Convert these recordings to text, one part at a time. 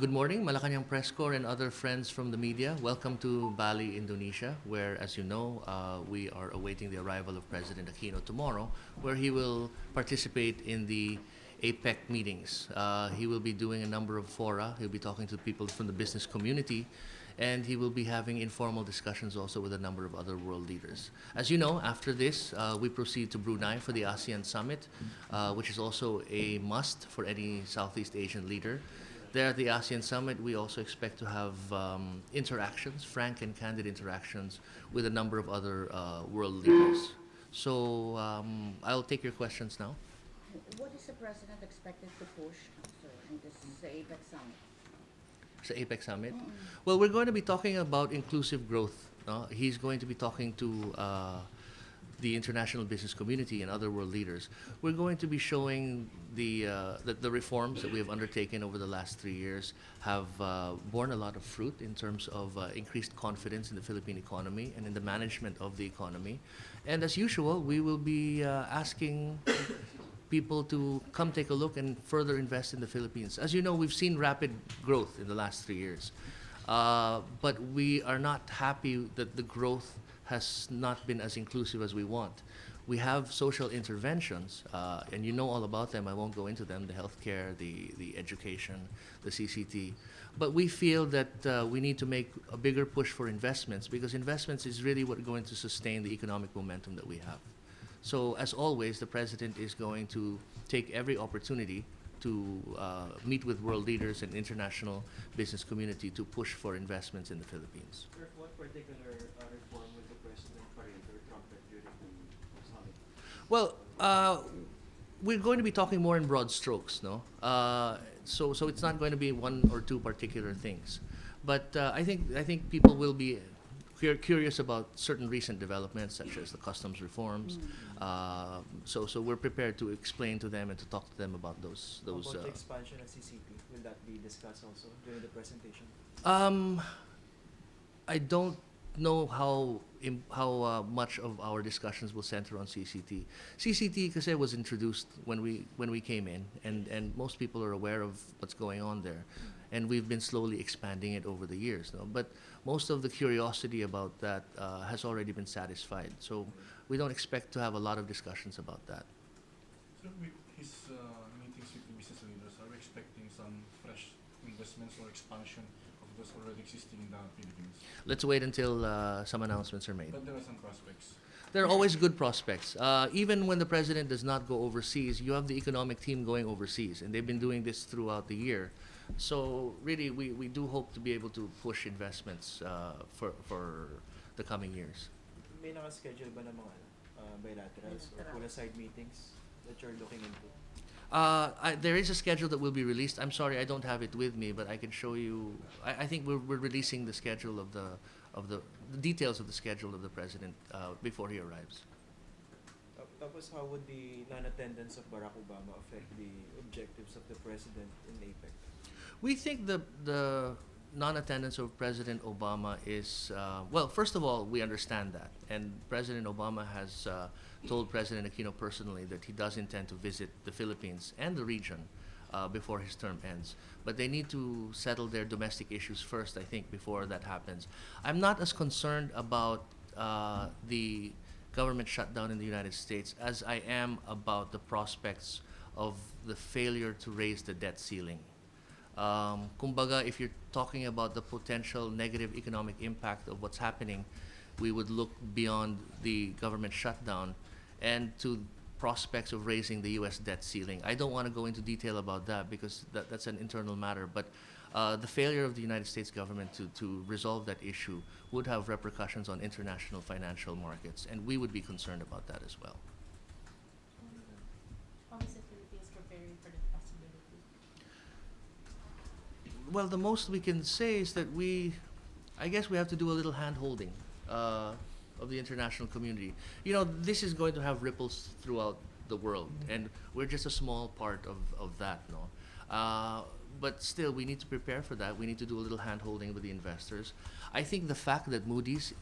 Good morning, Malacanang Press Corps and other friends from the media. Welcome to Bali, Indonesia, where, as you know, we are awaiting the arrival of President Aquino tomorrow, where he will participate in the APEC meetings. He will be doing a number of fora. He'll be talking to people from the business community, and he will be having informal discussions also with a number of other world leaders. As you know, after this, we proceed to Brunei for the ASEAN Summit, which is also a must for any Southeast Asian leader. There at the ASEAN Summit, we also expect to have interactions, frank and candid interactions, with a number of other world leaders. So I'll take your questions now. What is the president expected to push, sir, in this APEC summit? Sa APEC Summit? Well, we're going to be talking about inclusive growth. No? He's going to be talking to the international business community and other world leaders. We're going to be showing the reforms that we have undertaken over the last 3 years have borne a lot of fruit in terms of increased confidence in the Philippine economy and in the management of the economy. And as usual, we will be asking people to come take a look and further invest in the Philippines. As you know, we've seen rapid growth in the last 3 years. But we are not happy that the growth has not been as inclusive as we want. We have social interventions, and you know all about them. I won't go into them, the healthcare, the education, the CCT. But we feel that we need to make a bigger push for investments, because investments is really what's going to sustain the economic momentum that we have. So as always, the President is going to take every opportunity to meet with world leaders and international business community to push for investments in the Philippines. Sir, what particular reform would the President parade or trumpet during the summit? Well, we're going to be talking more in broad strokes, no? So it's not going to be one or two particular things, but I think people will be curious about certain recent developments, such as the customs reforms. So we're prepared to explain to them and to talk to them about those. How about the expansion of CCP? Will that be discussed also during the presentation? I don't know how much of our discussions will center on CCT. CCT kasi was introduced when we came in, and most people are aware of what's going on there, and we've been slowly expanding it over the years. No? But most of the curiosity about that has already been satisfied, so we don't expect to have a lot of discussions about that. So with his meetings with the business leaders, are we expecting some fresh investments or expansion of those already existing in the Philippines? Let's wait until some announcements are made. But there are some prospects. There are always good prospects. Even when the president does not go overseas, you have the economic team going overseas, and they've been doing this throughout the year. So really, we do hope to be able to push investments for the coming years. May naka-schedule ba ng mga bilaterals or full-aside meetings that you're looking into? There is a schedule that will be released. I'm sorry, I don't have it with me, but I can show you. I think we're releasing the schedule of the details of the schedule of the president before he arrives. Tapos how would the non-attendance of Barack Obama affect the objectives of the president in APEC? We think the non-attendance of President Obama is, well, first of all, we understand that. And President Obama has told President Aquino personally that he does intend to visit the Philippines and the region before his term ends. But they need to settle their domestic issues first, I think, before that happens. I'm not as concerned about the government shutdown in the United States as I am about the prospects of the failure to raise the debt ceiling. Kumbaga, if you're talking about the potential negative economic impact of what's happening, we would look beyond the government shutdown and to prospects of raising the U.S. debt ceiling. I don't want to go into detail about that because that's an internal matter, but the failure of the United States government to resolve that issue would have repercussions on international financial markets, and we would be concerned about that as well. How is the Philippines preparing for that possibility? Well, the most we can say is that I guess we have to do a little hand-holding of the international community. You know, this is going to have ripples throughout the world, and we're just a small part of that, no? But still, we need to prepare for that. We need to do a little hand-holding with the investors. I think the fact that Moody's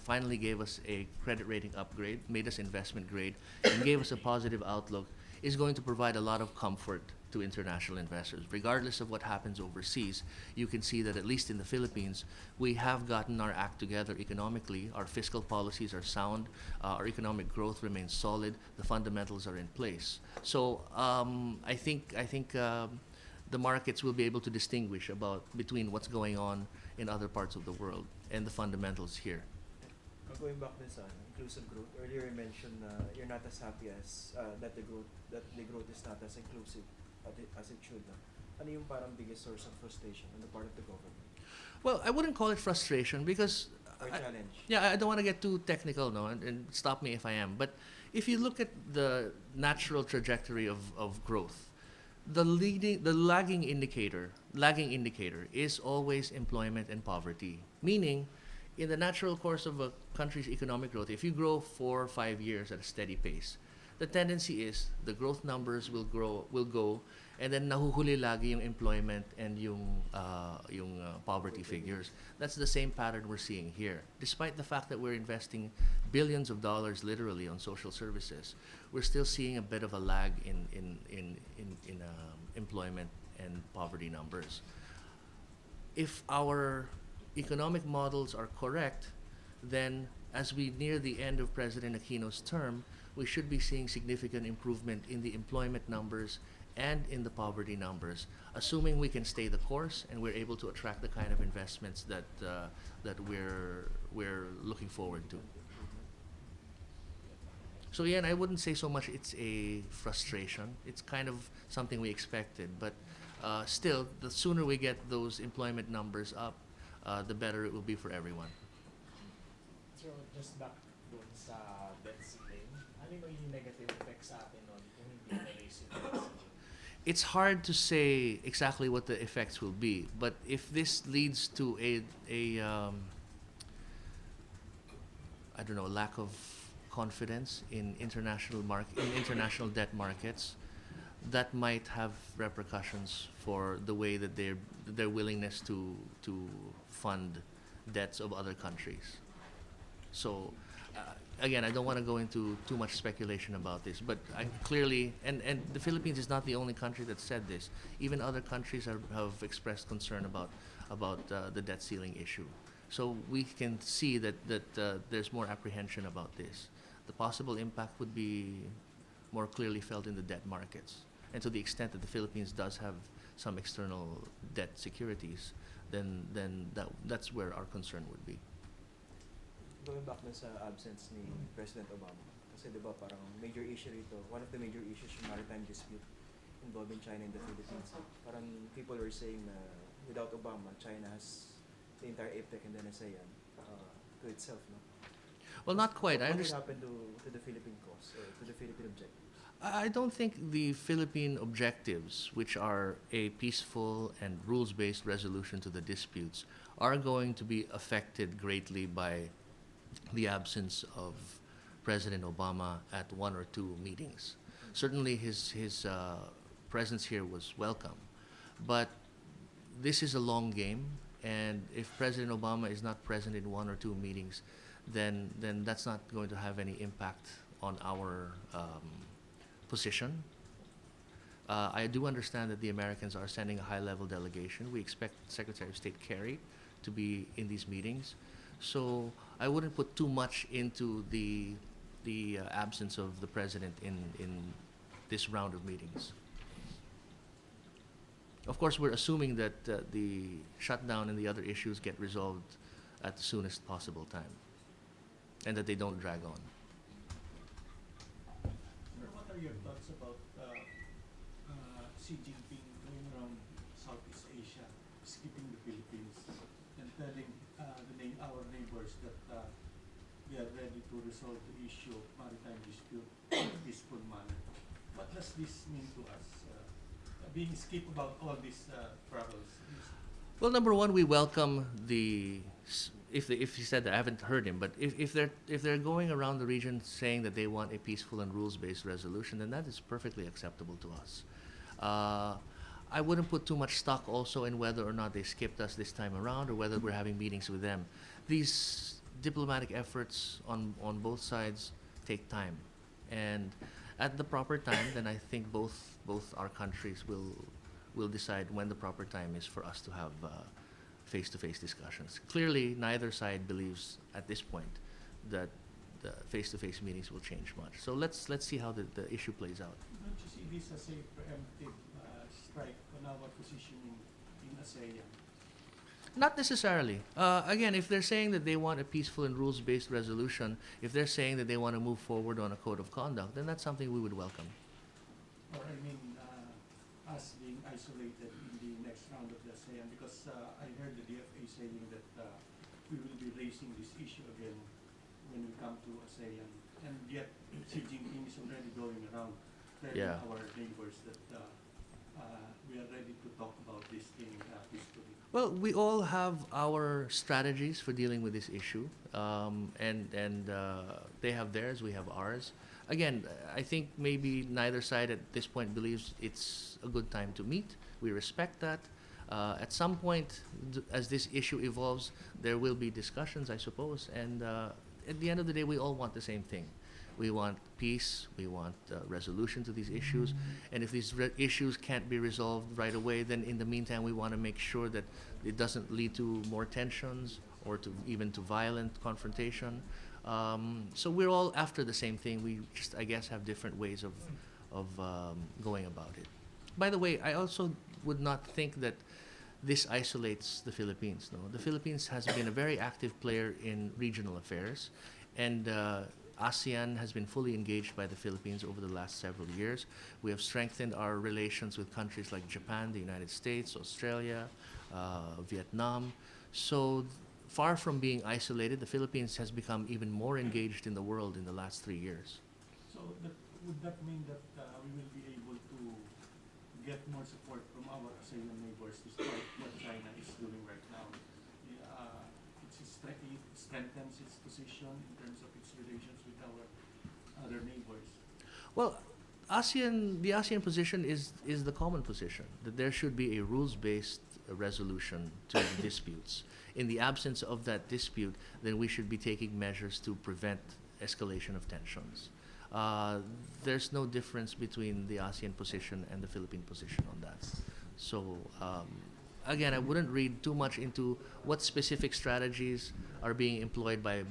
finally gave us a credit rating upgrade, made us investment grade, and gave us a positive outlook is going to provide a lot of comfort to international investors. Regardless of what happens overseas, you can see that at least in the Philippines, we have gotten our act together economically. Our fiscal policies are sound. Our economic growth remains solid. The fundamentals are in place. So I think the markets will be able to distinguish between what's going on in other parts of the world and the fundamentals here. Going back din sa inclusive growth, earlier you mentioned you're not as happy as that the growth is not as inclusive as it should. Ano yung parang biggest source of frustration on the part of the government Well, I wouldn't call it frustration because or challenge? yeah, I don't want to get too technical, no, and stop me if I am. But if you look at the natural trajectory of growth, the lagging indicator is always employment and poverty. Meaning, in the natural course of a country's economic growth, if you grow 4 or 5 years at a steady pace, the tendency is the growth numbers will go, and then nahuhuli lagi yung employment and yung poverty figures. That's the same pattern we're seeing here. Despite the fact that we're investing billions of dollars literally on social services, we're still seeing a bit of a lag in employment and poverty numbers. If our economic models are correct, then as we near the end of President Aquino's term, we should be seeing significant improvement in the employment numbers and in the poverty numbers, assuming we can stay the course and we're able to attract the kind of investments that we're looking forward to. So yeah, and I wouldn't say so much it's a frustration. It's kind of something we expected, but still, the sooner we get those employment numbers up, the better it will be for everyone. So, just back dun sa debt ceiling, ano yung negative effects sa atin nun kung hindi na-raise yung debt ceiling? It's hard to say exactly what the effects will be, but if this leads to a I don't know, lack of confidence in international debt markets, that might have repercussions for the way that their willingness to fund debts of other countries. So again, I don't want to go into too much speculation about this, but I clearly, and the Philippines is not the only country that said this. Even other countries have expressed concern about the debt ceiling issue. So we can see that there's more apprehension about this. The possible impact would be more clearly felt in the debt markets. And to the extent that the Philippines does have some external debt securities, then that's where our concern would be. Going back na sa absence ni President Obama, kasi di ba parang major issue rito, one of the major issues yung maritime dispute involving China and the Philippines. Parang people were saying na without Obama, China has the entire APEC and then ASEAN to itself, no? Well, not quite. I What would understand. happen to the Philippine cause or to the Philippine objectives? I don't think the Philippine objectives, which are a peaceful and rules-based resolution to the disputes, are going to be affected greatly by the absence of President Obama at 1 or 2 meetings. Certainly his presence here was welcome, but this is a long game, and if President Obama is not present in 1 or 2 meetings, then that's not going to have any impact on our position. I do understand that the Americans are sending a high-level delegation. We expect Secretary of State Kerry to be in these meetings. So I wouldn't put too much into the absence of the president in this round of meetings. Of course, we're assuming that the shutdown and the other issues get resolved at the soonest possible time, and that they don't drag on. What are your thoughts about Xi Jinping going around Southeast Asia, skipping the Philippines, and telling our neighbors that they are ready to resolve the issue of maritime dispute in a peaceful manner? What does this mean to us? Being skip about all these troubles. Well, number one, we welcome if he said that, I haven't heard him, but if they're going around the region saying that they want a peaceful and rules-based resolution, then that is perfectly acceptable to us. I wouldn't put too much stock also in whether or not they skipped us this time around or whether we're having meetings with them. These diplomatic efforts on both sides take time, and at the proper time, then I think both our countries will decide when the proper time is for us to have face-to-face discussions. Clearly, neither side believes at this point that the face-to-face meetings will change much. So let's see how the issue plays out. Don't you see this as a preemptive strike on our positioning in ASEAN? Not necessarily. Again, if they're saying that they want a peaceful and rules-based resolution, if they're saying that they want to move forward on a code of conduct, then that's something we would welcome. Or I mean, us being isolated in the next round of the ASEAN, because I heard the DFA saying that we will be raising this issue again when we come to ASEAN, and yet Xi Jinping is already going around telling Yeah. our neighbors that we are ready to talk about this thing peacefully. Well, we all have our strategies for dealing with this issue, and they have theirs, we have ours. Again, I think maybe neither side at this point believes it's a good time to meet. We respect that. At some point, as this issue evolves, there will be discussions, I suppose, and at the end of the day, we all want the same thing. We want peace, we want resolution to these issues, and if these issues can't be resolved right away, then in the meantime, we want to make sure that it doesn't lead to more tensions or to even to violent confrontation. So we're all after the same thing. We just, I guess, have different ways of going about it. By the way, I also would not think that this isolates the Philippines. No, the Philippines has been a very active player in regional affairs, and ASEAN has been fully engaged by the Philippines over the last several years. We have strengthened our relations with countries like Japan, the United States, Australia, Vietnam. So far from being isolated, the Philippines has become even more engaged in the world in the last 3 years. So would that mean that we will be able to get more support from our ASEAN neighbors despite what China is doing right now? It strengthens its position in terms of its relations with our other neighbors. Well, the ASEAN position is the common position, that there should be a rules-based resolution to the disputes. In the absence of that dispute, then we should be taking measures to prevent escalation of tensions. There's no difference between the ASEAN position and the Philippine position on that. So, again, I wouldn't read too much into what specific strategies are being employed by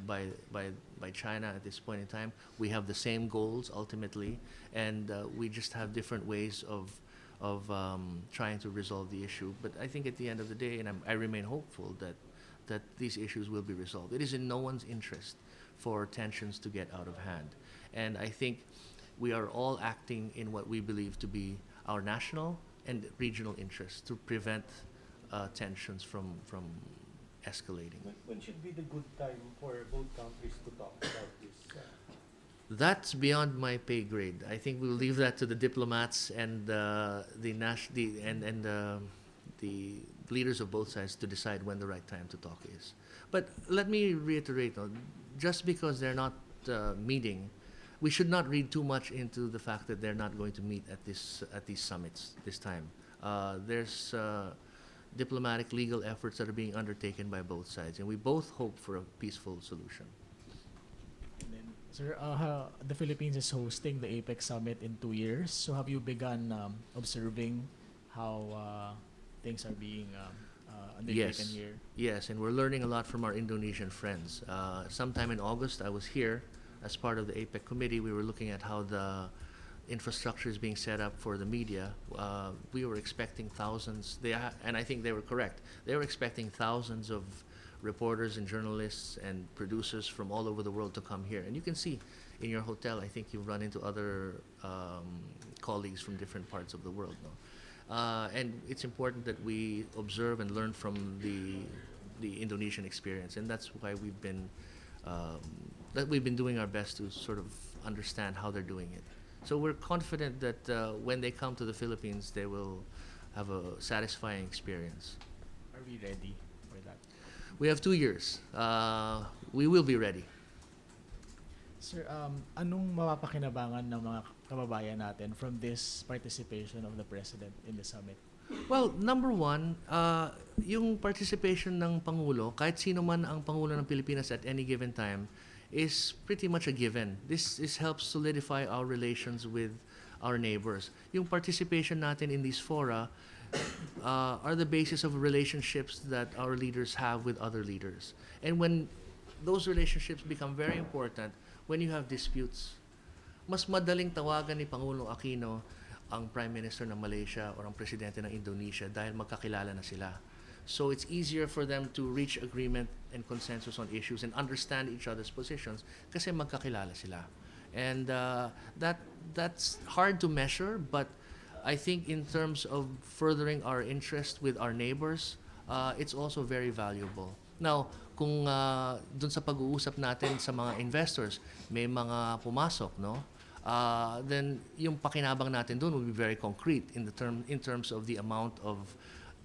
China at this point in time. We have the same goals ultimately, and we just have different ways of trying to resolve the issue. But I think at the end of the day, and I remain hopeful that these issues will be resolved. It is in no one's interest for tensions to get out of hand. And I think we are all acting in what we believe to be our national and regional interests to prevent tensions from escalating. When should be the good time for both countries to talk about this? That's beyond my pay grade. I think we'll leave that to the diplomats and the leaders of both sides to decide when the right time to talk is. But let me reiterate, just because they're not meeting, we should not read too much into the fact that they're not going to meet at these summits this time. There's diplomatic legal efforts that are being undertaken by both sides, and we both hope for a peaceful solution. And then, sir, the Philippines is hosting the APEC summit in 2 years. So have you begun observing how things are being undertaken here? Yes, and we're learning a lot from our Indonesian friends. Sometime in August, I was here as part of the APEC committee. We were looking at how the infrastructure is being set up for the media. We were expecting thousands, and I think they were correct. They were expecting thousands of reporters and journalists and producers from all over the world to come here. And you can see in your hotel, I think you've run into other colleagues from different parts of the world. No? And it's important that we observe and learn from the Indonesian experience, and that's why we've been doing our best to sort of understand how they're doing it. So we're confident that when they come to the Philippines, they will have a satisfying experience. Are we ready for that? We have 2 years. We will be ready. Sir, anong mapapakinabangan ng mga kababayan natin from this participation of the President in the summit? Well, number one, yung participation ng Pangulo, kahit sino man ang Pangulo ng Pilipinas at any given time, is pretty much a given. This helps solidify our relations with our neighbors. Yung participation natin in these fora are the basis of relationships that our leaders have with other leaders. And when those relationships become very important, when you have disputes, mas madaling tawagan ni Pangulong Aquino ang Prime Minister ng Malaysia or ang Presidente ng Indonesia dahil magkakilala na sila. So it's easier for them to reach agreement and consensus on issues and understand each other's positions kasi magkakilala sila. And that's hard to measure, but I think in terms of furthering our interest with our neighbors, it's also very valuable. Now, kung dun sa pag-uusap natin sa mga investors, may mga pumasok, no? Then yung pakinabang natin dun will be very concrete in terms of the amount of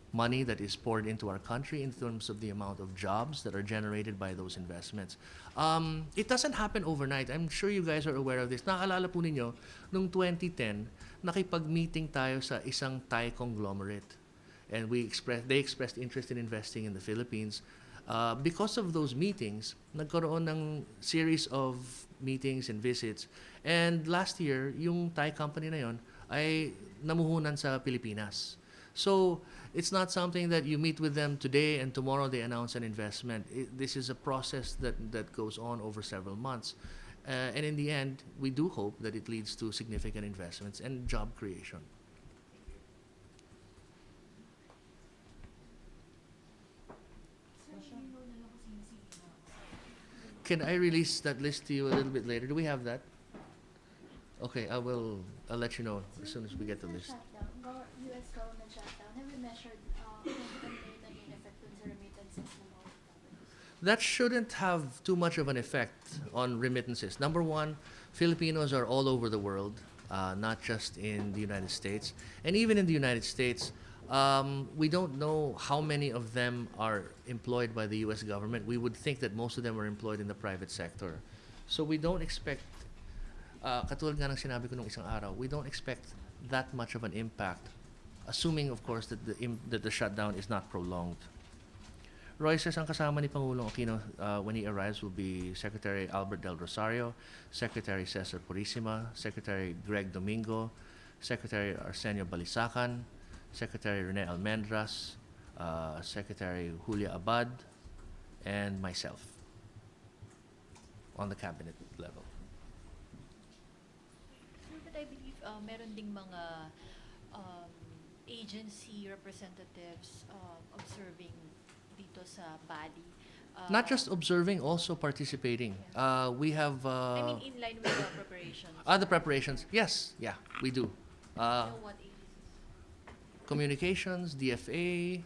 money that is poured into our country, in terms of the amount of jobs that are generated by those investments. It doesn't happen overnight. I'm sure you guys are aware of this. Naaalala po ninyo, noong 2010, nakipag-meeting tayo sa isang Thai conglomerate. And they expressed interest in investing in the Philippines. Because of those meetings, nagkaroon ng series of meetings and visits. And last year, yung Thai company na yon ay namuhunan sa Pilipinas. So it's not something that you meet with them today and tomorrow they announce an investment. This is a process that goes on over several months. And in the end, we do hope that it leads to significant investments and job creation. Can I release that list to you a little bit later? Do we have that? Okay, I'll let you know as soon as we get the list. US government shutdown, have you measured kung ano yung naging effect dun sa remittances ng mga companies? That shouldn't have too much of an effect on remittances. Number one, Filipinos are all over the world, not just in the United States. And even in the United States, we don't know how many of them are employed by the US government. We would think that most of them are employed in the private sector. So we don't expect, katulad nga ng sinabi ko nung isang araw, we don't expect that much of an impact, assuming of course that the shutdown is not prolonged. Roy says ang kasama ni Pangulong Aquino when he arrives will be Secretary Albert Del Rosario, Secretary Cesar Purisima, Secretary Greg Domingo, Secretary Arsenio Balisacan, Secretary Rene Almendras, Secretary Julia Abad, and myself on the cabinet level. But I believe meron ding mga agency representatives observing dito sa Bali. Not just observing, also participating. We have. I mean, in line with the preparations. The preparations, yes, yeah, we do. What agencies? Communications, DFA,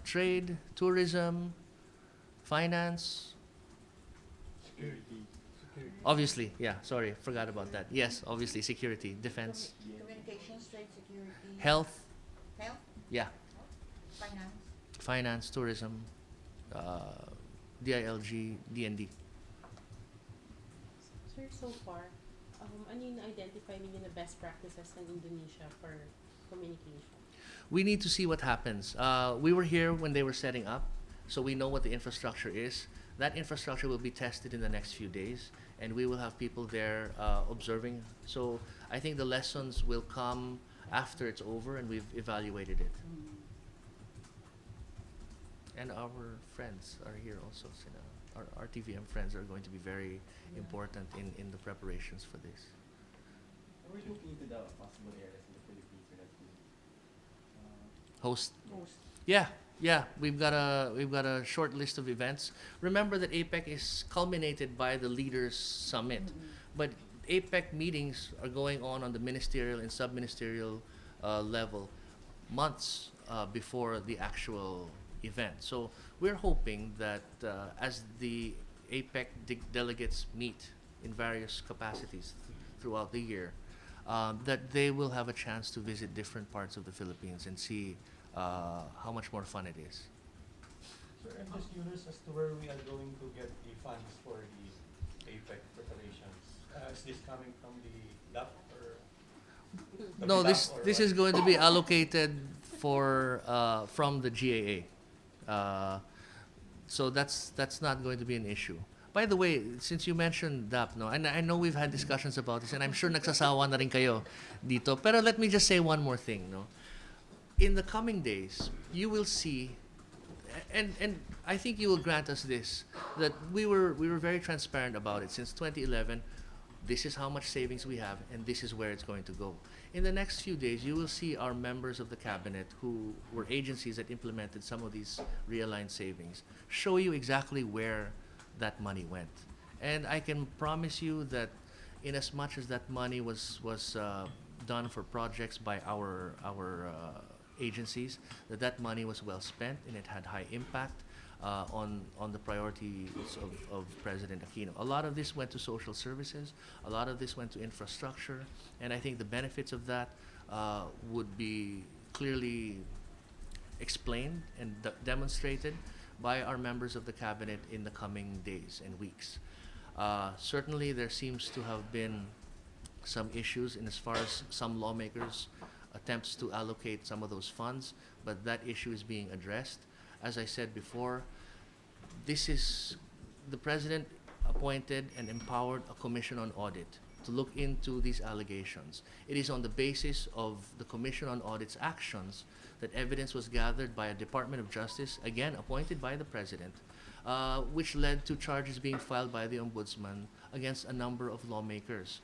trade, tourism, finance. Security. Obviously, yeah, sorry, forgot about that. Yes, obviously, security, defense, Communications, trade, security. health, Health, yeah, finance. finance, tourism, DILG, DND. Sir, so far, ano yung na-identify ninyo na best practices ng Indonesia for communication? We need to see what happens. We were here when they were setting up, so we know what the infrastructure is. That infrastructure will be tested in the next few days, and we will have people there observing. So I think the lessons will come after it's over and we've evaluated it. And our friends are here also. Our RTVM friends are going to be very important in the preparations for this. Are we looking into the possible areas in the Philippines that Host. Host. Yeah, we've got a short list of events. Remember that APEC is culminated by the Leaders Summit, but APEC meetings are going on the ministerial and sub-ministerial level months before the actual event. So we're hoping that as the APEC delegates meet in various capacities throughout the year, that they will have a chance to visit different parts of the Philippines and see how much more fun it is. Sir, I'm just curious as to where we are going to get the funds for the APEC preparations. Is this coming from the LAP or? the No, LAP this or this what? is going to be allocated for from the GAA, so that's not going to be an issue. By the way, since you mentioned DAP, no, and I know we've had discussions about this, and I'm sure nagsasawa na rin kayo dito. Pero let me just say one more thing, no. In the coming days, you will see, and I think you will grant us this, that we were very transparent about it since 2011. This is how much savings we have, and this is where it's going to go. In the next few days, you will see our members of the cabinet, who were agencies that implemented some of these realigned savings, show you exactly where that money went. And I can promise you that in as much as that money was done for projects by our agencies, that money was well spent and it had high impact on the priorities of President Aquino. A lot of this went to social services, a lot of this went to infrastructure, and I think the benefits of that would be clearly explained and demonstrated by our members of the cabinet in the coming days and weeks. Certainly there seems to have been some issues in as far as some lawmakers' attempts to allocate some of those funds, but that issue is being addressed. As I said before, the president appointed and empowered a commission on audit to look into these allegations. It is on the basis of the Commission on Audit's actions that evidence was gathered by a Department of Justice, again appointed by the president, which led to charges being filed by the ombudsman against a number of lawmakers.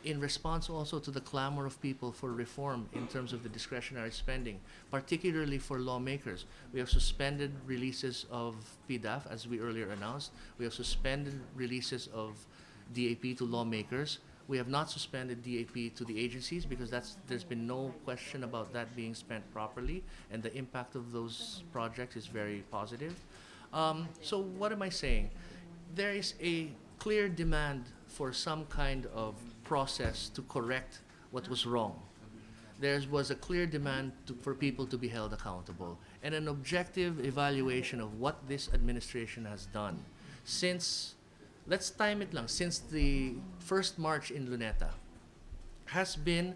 In response also to the clamor of people for reform in terms of the discretionary spending, particularly for lawmakers, we have suspended releases of PDAF, as we earlier announced. We have suspended releases of DAP to lawmakers. We have not suspended DAP to the agencies because there's been no question about that being spent properly, and the impact of those projects is very positive. So what am I saying? There is a clear demand for some kind of process to correct what was wrong. There was a clear demand for people to be held accountable, and an objective evaluation of what this administration has done since, let's time it lang, since the first march in Luneta, has been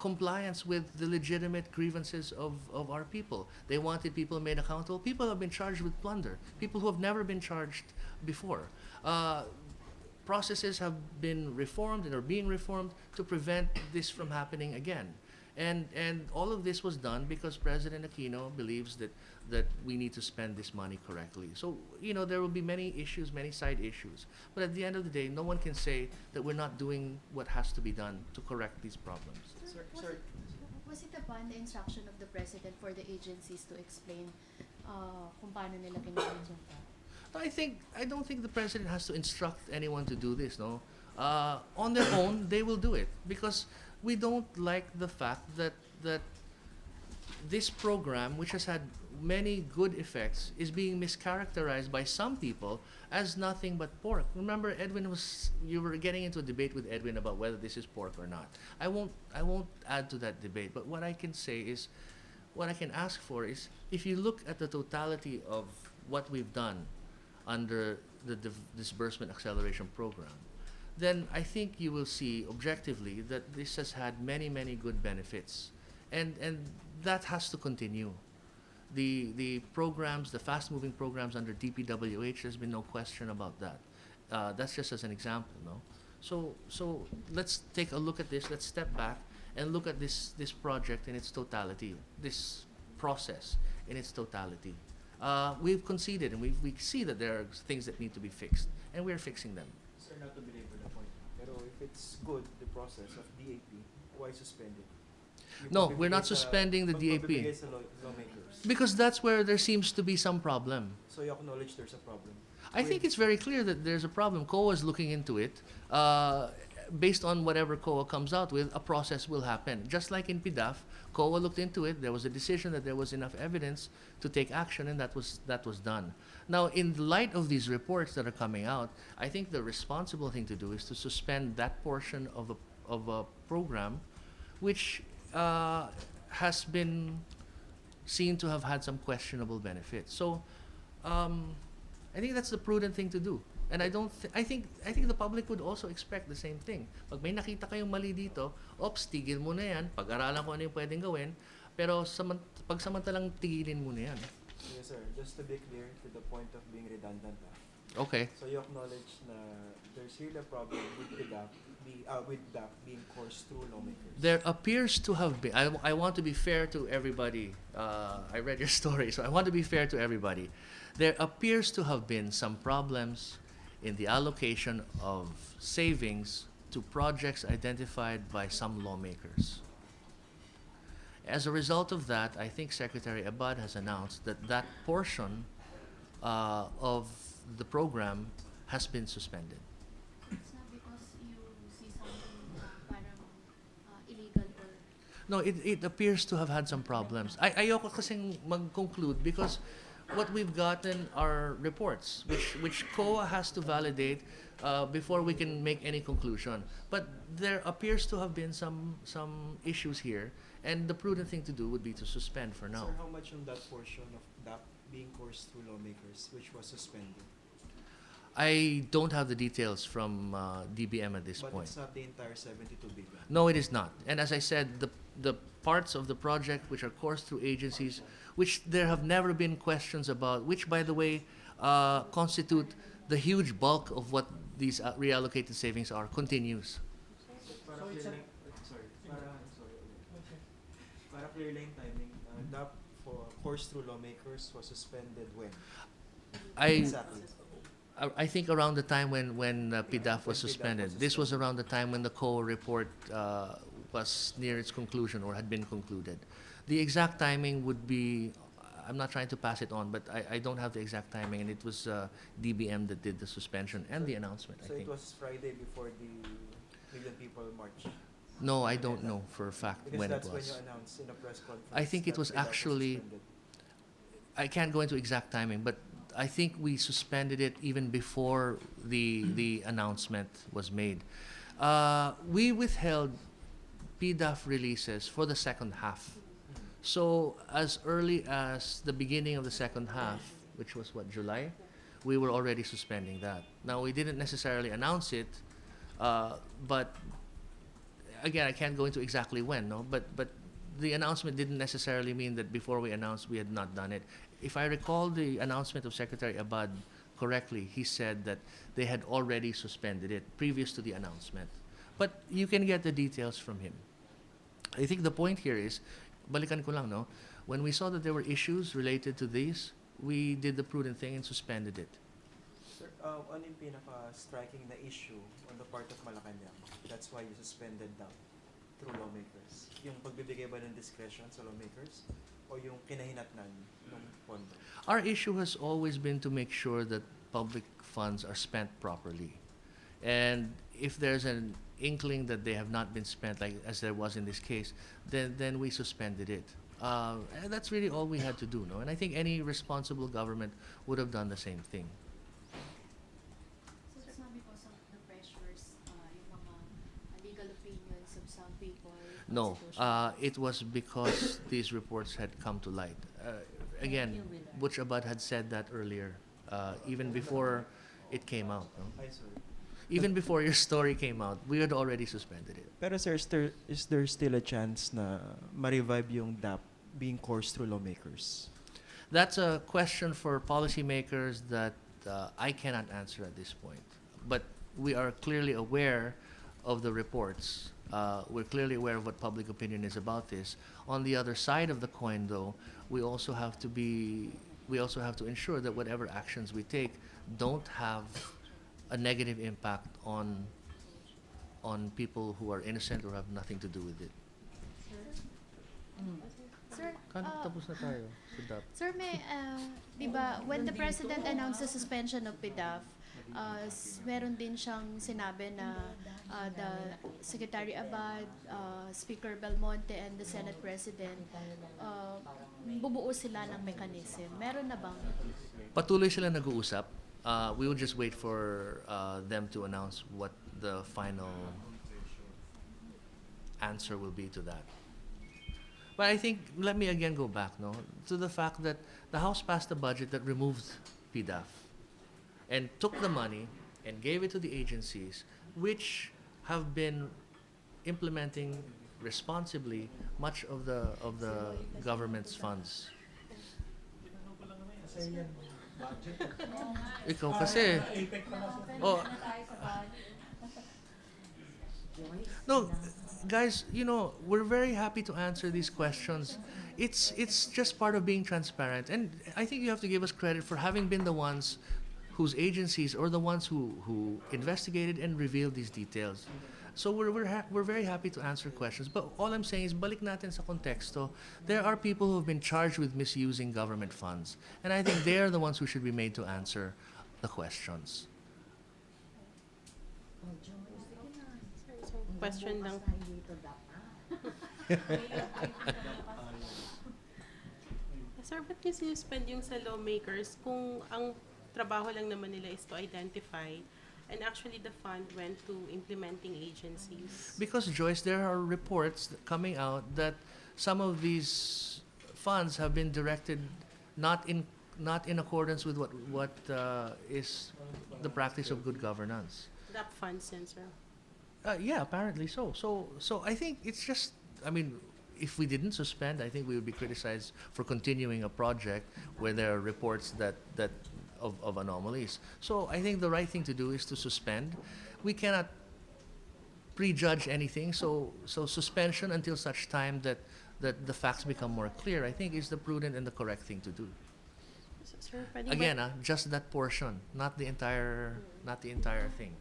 compliance with the legitimate grievances of our people. They wanted people made accountable. People have been charged with plunder. People who have never been charged before. Processes have been reformed and are being reformed to prevent this from happening again. And all of this was done because President Aquino believes that we need to spend this money correctly. So, there will be many issues, many side issues. But at the end of the day, no one can say that we're not doing what has to be done to correct these problems. Was it upon the instruction of the president for the agencies to explain kung paano nila ginamit yung pera? I don't think the president has to instruct anyone to do this, no? On their own, they will do it because we don't like the fact that this program, which has had many good effects, is being mischaracterized by some people as nothing but pork. Remember, you were getting into a debate with Edwin about whether this is pork or not. I won't add to that debate, but what I can say is, what I can ask for is, if you look at the totality of what we've done under the disbursement acceleration program, then I think you will see objectively that this has had many, many good benefits. And that has to continue. The programs, the fast-moving programs under DPWH, there's been no question about that. That's just as an example, no? So let's take a look at this, let's step back and look at this project in its totality, this process in its totality. We've conceded and we see that there are things that need to be fixed, and we're fixing them. Sir, not to belabor the point, pero if it's good, the process of DAP, why suspend it? No, we're not suspending the DAP. Magbibigay sa lawmakers. Because that's where there seems to be some problem. So you acknowledge there's a problem? I think it's very clear that there's a problem. COA is looking into it. Based on whatever COA comes out with, a process will happen. Just like in PDAF, COA looked into it. There was a decision that there was enough evidence to take action, and that was done. Now, in light of these reports that are coming out, I think the responsible thing to do is to suspend that portion of a program, which has been seen to have had some questionable benefits. So, I think that's the prudent thing to do. And I think the public would also expect the same thing. Pag may nakita kayong mali dito, tigil mo na yan, pag-aralan ko ano yung pwedeng gawin, pero pagsamantalang tigilin mo na yan. Yes, sir. Just to be clear, to the point of being redundant, Okay. So you acknowledge na there's really a problem with the DAP, with DAP being coursed through lawmakers. There appears to have been. I want to be fair to everybody. I read your story, so I want to be fair to everybody. There appears to have been some problems in the allocation of savings to projects identified by some lawmakers. As a result of that, I think Secretary Abad has announced that that portion of the program has been suspended. It's not because you see something parang illegal or No, it appears to have had some problems. Ayoko kasing mag-conclude because what we've gotten are reports which COA has to validate before we can make any conclusion. But there appears to have been some issues here, and the prudent thing to do would be to suspend for now. Sir, how much on that portion of DAP being coursed through lawmakers, which was suspended? I don't have the details from DBM at this But point. it's not the entire 72 billion. No, it is not. And as I said, the parts of the project which are coursed through agencies, which there have never been questions about, which, by the way, constitute the huge bulk of what these reallocated savings are, continues. Para clear lang, para clear lang timing, DAP for course through lawmakers was suspended when? Exactly. I think around the time when PDAF was When PDAF suspended. was This was around the time when the COA report was near its conclusion or had been concluded. The exact timing would be, I'm not trying to pass it on, but I don't have the exact timing, and it was DBM that did the suspension and the announcement, I So it think. was Friday before the Million People March. No, I don't know for a fact Because when it that's when you was. announced in a press conference. I think it that was PDAP actually- suspended. I can't go into exact timing, but I think we suspended it even before the announcement was made. We withheld PDAF releases for the second half. So as early as the beginning of the second half, which was what, July, we were already suspending that. Now, we didn't necessarily announce it, but again, I can't go into exactly when, no? But the announcement didn't necessarily mean that before we announced we had not done it. If I recall the announcement of Secretary Abad correctly, he said that they had already suspended it previous to the announcement. But you can get the details from him. I think the point here is, balikan ko lang, no? When we saw that there were issues related to these, we did the prudent thing and suspended it. Sir, ano yung pinaka-striking na issue on the part of Malacanang? That's why you suspended DAP through lawmakers. Yung pagbibigay ba ng discretion sa lawmakers o yung kinahinatnan ng pondo? Our issue has always been to make sure that public funds are spent properly. And if there's an inkling that they have not been spent, like as there was in this case, then we suspended it. And that's really all we had to do, no? And I think any responsible government would have done the same thing. so it's not because of the pressures, yung mga legal opinions of some people. No, constitutional- it was because these reports had come to light. Again, Butch Abad had said that earlier, even before it came out. No? Ay, sorry. Even before your story came out, we had already suspended it. Pero sir, is there still a chance na ma-revive yung DAP being coursed through lawmakers? That's a question for policymakers that I cannot answer at this point. But we are clearly aware of the reports. We're clearly aware of what public opinion is about this. On the other side of the coin, though, we also have to ensure that whatever actions we take don't have a negative impact on people who are innocent or have nothing to do with it. Sir, Tapos na tayo sa DAP. Sir, may, di ba, when the President announced the suspension of PDAF, meron din siyang sinabi na the Secretary Abad, Speaker Belmonte, and the Senate President, bubuo sila ng mechanism. Meron na bang? Patuloy sila nag-uusap. We will just wait for them to announce what the final answer will be to that. But I think, let me again go back, no, to the fact that the House passed a budget that removed PDAF and took the money and gave it to the agencies which have been implementing responsibly much of the government's funds. budget. Ikaw kasi. APEC pa na sa Oh, no, guys, you know, we're very happy to answer these questions. It's just part of being transparent, and I think you have to give us credit for having been the ones whose agencies or the ones who investigated and revealed these details. So we're very happy to answer questions. But all I'm saying is, balik natin sa konteksto. There are people who have been charged with misusing government funds, and I think they are the ones who should be made to answer the questions. Oh, Joyce, sige na. So, question lang. Bukas tayo dito, Sir, ba't niyo sinuspend yung sa lawmakers kung ang trabaho lang naman nila is to identify and actually the fund went to implementing agencies? Because, Joyce, there are reports coming out that some of these funds have been directed not in accordance with what is the practice of good governance. DAP funds, yan, sir. Yeah, apparently so. So I think it's just, I mean, if we didn't suspend, I think we would be criticized for continuing a project where there are reports that of anomalies. So I think the right thing to do is to suspend. We cannot prejudge anything. So suspension until such time that the facts become more clear, I think, is the prudent and the correct thing to do. Sir, pwedeng Again, just that portion, not the entire thing.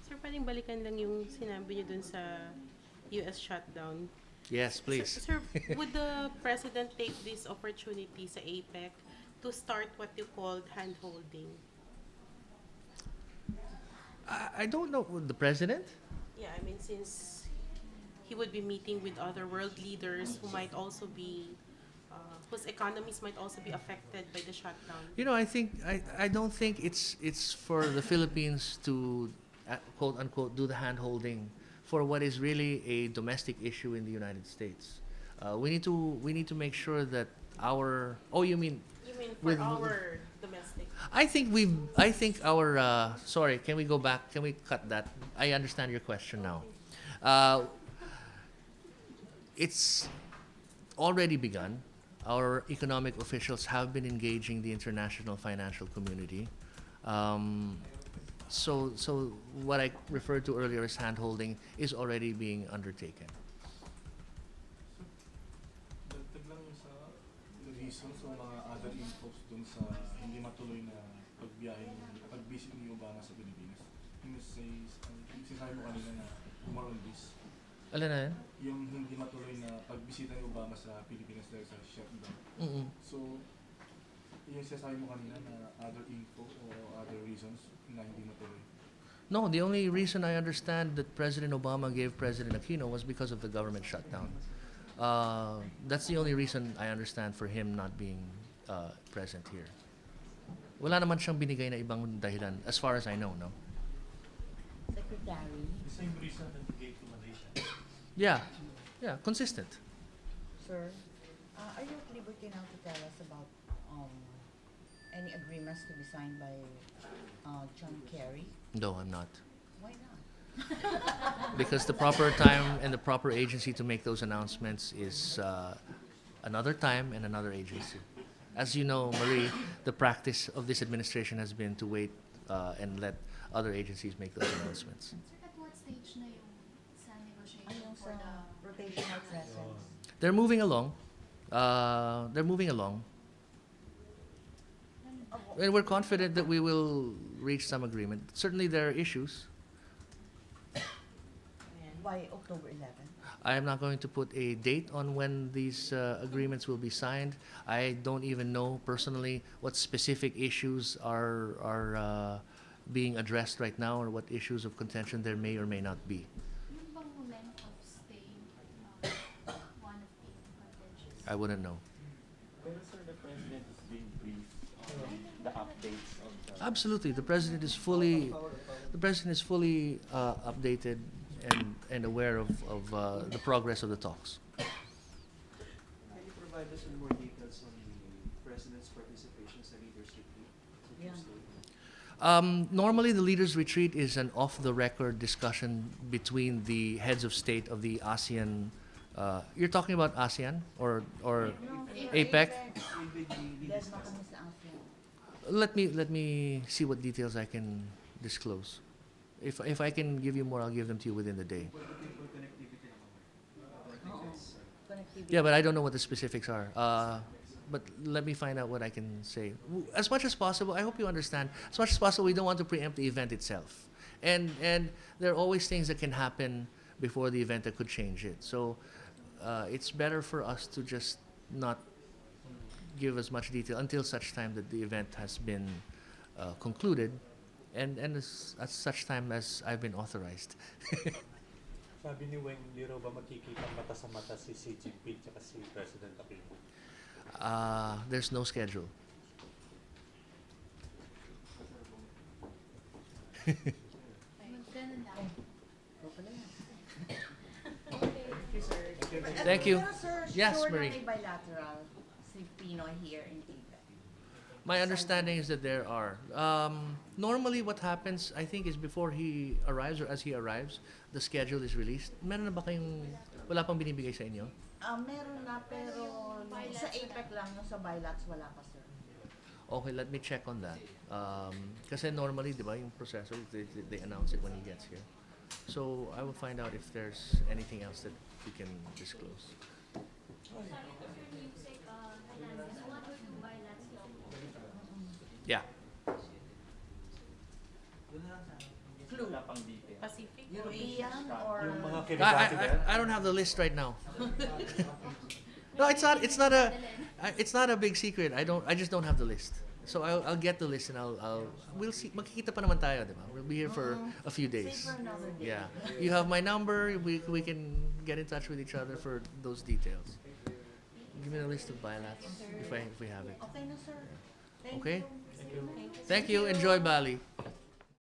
Sir, pwedeng balikan lang yung sinabi niyo dun sa US shutdown. Yes, please. Sir, would the President take this opportunity sa APEC to start what you called hand-holding? I don't know, the President? Yeah, I mean, since he would be meeting with other world leaders who might also be, whose economies might also be affected by the shutdown. You know, I don't think it's for the Philippines to quote unquote do the hand holding for what is really a domestic issue in the United States. We need to make sure that our You mean for with- our domestic? I think our sorry, can we go back? Can we cut that? I understand your question now. It's already begun. Our economic officials have been engaging the international financial community. So what I referred to earlier as hand-holding is already being undertaken. Dagdag lang yung sa reason sa mga other infos dun sa hindi matuloy na pag-visit ni Obama sa Pilipinas. Yung sinasabi mo kanina na more on this. Alin na yan? Yung hindi matuloy na pagbisita ni Obama sa Pilipinas dahil sa shutdown. Mm-mm. So, yung sinasabi mo kanina na other info or other reasons na hindi matuloy. No, the only reason I understand that President Obama gave President Aquino was because of the government shutdown. That's the only reason I understand for him not being present here. Wala naman siyang binigay na ibang dahilan, as far as I know, no? Secretary, The same reason that you gave to Malaysia. Yeah, consistent. sir, are you at liberty now to tell us about any agreements to be signed by John Kerry? No, I'm not. Why not? Because the proper time and the proper agency to make those announcements is another time and another agency. As you know, Marie, the practice of this administration has been to wait and let other agencies make those announcements. Sir, at what stage na yung sa negotiation Ayun for sa the rotational presence. They're moving along. And we're confident that we will reach some agreement. Certainly there are issues. By October 11th. I am not going to put a date on when these agreements will be signed. I don't even know personally what specific issues are being addressed right now or what issues of contention there may or may not be. yung bang length of stay, one of the contentious? I wouldn't know. Pero sir, the president is being briefed on the updates of the... Absolutely, the president is fully updated and aware of the progress of the talks. Can you provide us with more details on the President's participation sa Leaders Retreat? Yeah. Normally, the leaders' retreat is an off-the-record discussion between the heads of state of the ASEAN. You're talking about ASEAN or No, APEC? Dahil na kami sa ASEAN. Let me see what details I can disclose. If I can give you more, I'll give them to you within the day. Connectivity. Yeah, but I don't know what the specifics are. But let me find out what I can say. As much as possible, I hope you understand. As much as possible, we don't want to preempt the event itself, and there are always things that can happen before the event that could change it. So it's better for us to just not give as much detail until such time that the event has been concluded, and at such time as I've been authorized. Sabi ni Weng, hindi raw ba makikita mata sa mata si Xi Jinping at si President Aquino? There's no schedule. Ganun lang. Ikaw pala yan. Thank you. Pero sir, Yes, sure Marie. na may bilateral si Pinoy here in APEC. My understanding is that there are. Normally, what happens, I think, is before he arrives or as he arrives, the schedule is released. Meron na ba kayong, wala pang binibigay sa inyo? Meron na pero sa APEC lang, yung sa bilats wala pa sir. Okay, let me check on that. Kasi normally, di ba, yung processor, they announce it when he gets here. So I will find out if there's anything else that we can disclose. Yeah. Clue. Wala pang detail. Pacific? European or Yung mga I, Kiribati ba? I don't have the list right now. No, it's not a big secret. I just don't have the list. So I'll get the list and we'll see. Magkikita pa naman tayo, di ba? We'll be here for a few save days. for another day. Yeah. You have my number. We can get in touch with each other for those details. Give me the list of bilats if we have it. Okay na sir. Thank Okay. you. Thank you. Enjoy Bali.